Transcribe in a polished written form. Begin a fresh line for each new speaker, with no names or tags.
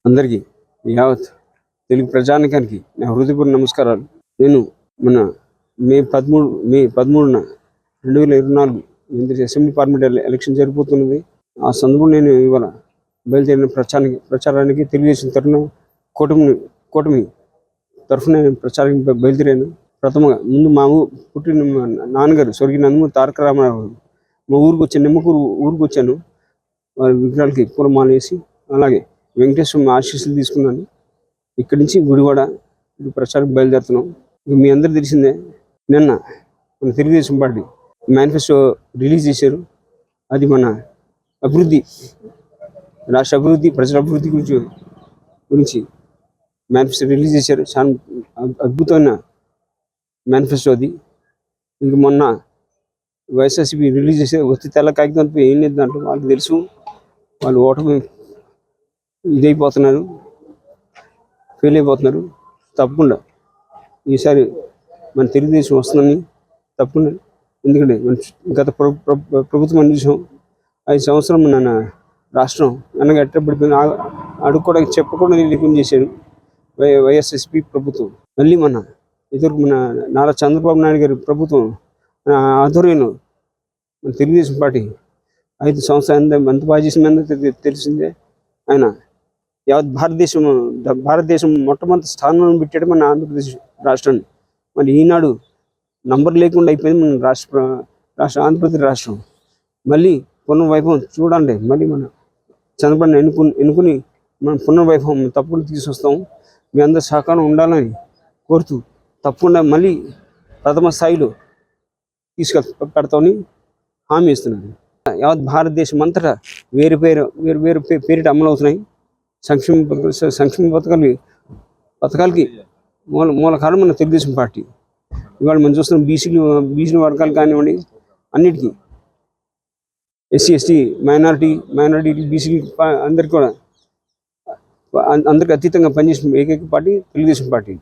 అందరికీ యావత్ తెలుగు ప్రజానికానికి నా హృదయపూర్వక నమస్కారాలు. నేను మన మే 13న 2024 అసెంబ్లీ పార్లమెంట్ ఎలక్షన్ జరిగిపోతున్నది. ఆ సందర్భంలో నేను ఇవాళ బయలుదేరిన ప్రచారానికి తెలుగుదేశం తరఫున కూటమి తరఫున నేను ప్రచారానికి బయలుదేరాను. ప్రథమంగా ముందు మా పుట్టిన నాన్నగారు స్వర్గీయ నందమూరి తారక రామారావు మా ఊరికి వచ్చాను, నిమ్మకూరు ఊరికి వచ్చాను. వారి విగ్రహాలకి పూలమాల వేసి అలాగే వెంకటేశ్వర ఆశీస్సులు తీసుకున్నాను. ఇక్కడి నుంచి గుడివాడ ప్రచారం బయలుదేరుతున్నాం. మీ అందరూ తెలిసిందే, నిన్న మన తెలుగుదేశం పార్టీ మేనిఫెస్టో రిలీజ్ చేశారు. అది మన అభివృద్ధి, రాష్ట్ర అభివృద్ధి, ప్రజల అభివృద్ధి గురించి మేనిఫెస్టో రిలీజ్ చేశారు. చాలా అద్భుతమైన మేనిఫెస్టో అది. ఇంక మొన్న వైఎస్ఆర్సీపీ రిలీజ్ చేశారు. వచ్చి తెల్ల కాగితంతో ఏం లేదు దాంట్లో. వాళ్ళకి తెలుసు, వాళ్ళు ఓటమి ఇదైపోతున్నారు, ఫెయిల్ అయిపోతున్నారు. తప్పకుండా ఈసారి మన తెలుగుదేశం వస్తుందని తప్పకుండా. ఎందుకంటే గత ప్రభుత్వం చూసాం, 5 సంవత్సరం మన రాష్ట్రం వెనకట్టబడిపోయింది. అడుక్కోవడానికి చెప్పకుండా లేకుండా చేశారు వైఎస్ఆర్సీపీ ప్రభుత్వం. మళ్ళీ మన నారా చంద్రబాబు నాయుడు గారి ప్రభుత్వం ఆధ్వర్యంలో మన తెలుగుదేశం పార్టీ 5 సంవత్సరాలు ఎంత బాగా చేసిందో తెలిసిందే. ఆయన యావత్ భారతదేశం మొట్టమొదటి స్థానంలో పెట్టాడు మన ఆంధ్రప్రదేశ్ రాష్ట్రాన్ని. మరి ఈనాడు నంబర్ లేకుండా అయిపోయింది మన రాష్ట్ర ఆంధ్రప్రదేశ్ రాష్ట్రం. మళ్ళీ పునర్వైభవం చూడండి. మళ్ళీ మన చంద్రబాబుని ఎన్నుకుని మన పునర్వైభవం తప్పకుండా తీసుకొస్తాం. మీ అందరి సహకారం ఉండాలని కోరుతూ తప్పకుండా మళ్ళీ ప్రథమ స్థాయిలో తీసుకెళ్తామని హామీ ఇస్తున్నాను. యావత్ భారతదేశం అంతటా వేరు పేరిట అమలు అవుతున్నాయి సంక్షేమ పథకాలకి మూల కారణం మన తెలుగుదేశం పార్టీ. ఇవాళ మనం చూస్తున్నాం, బీసీ వర్గాలు కానివ్వండి, అన్నిటికీ ఎస్సీ మైనారిటీ బీసీ అందరికీ అతీతంగా పనిచేసిన ఏకైక పార్టీ తెలుగుదేశం పార్టీ.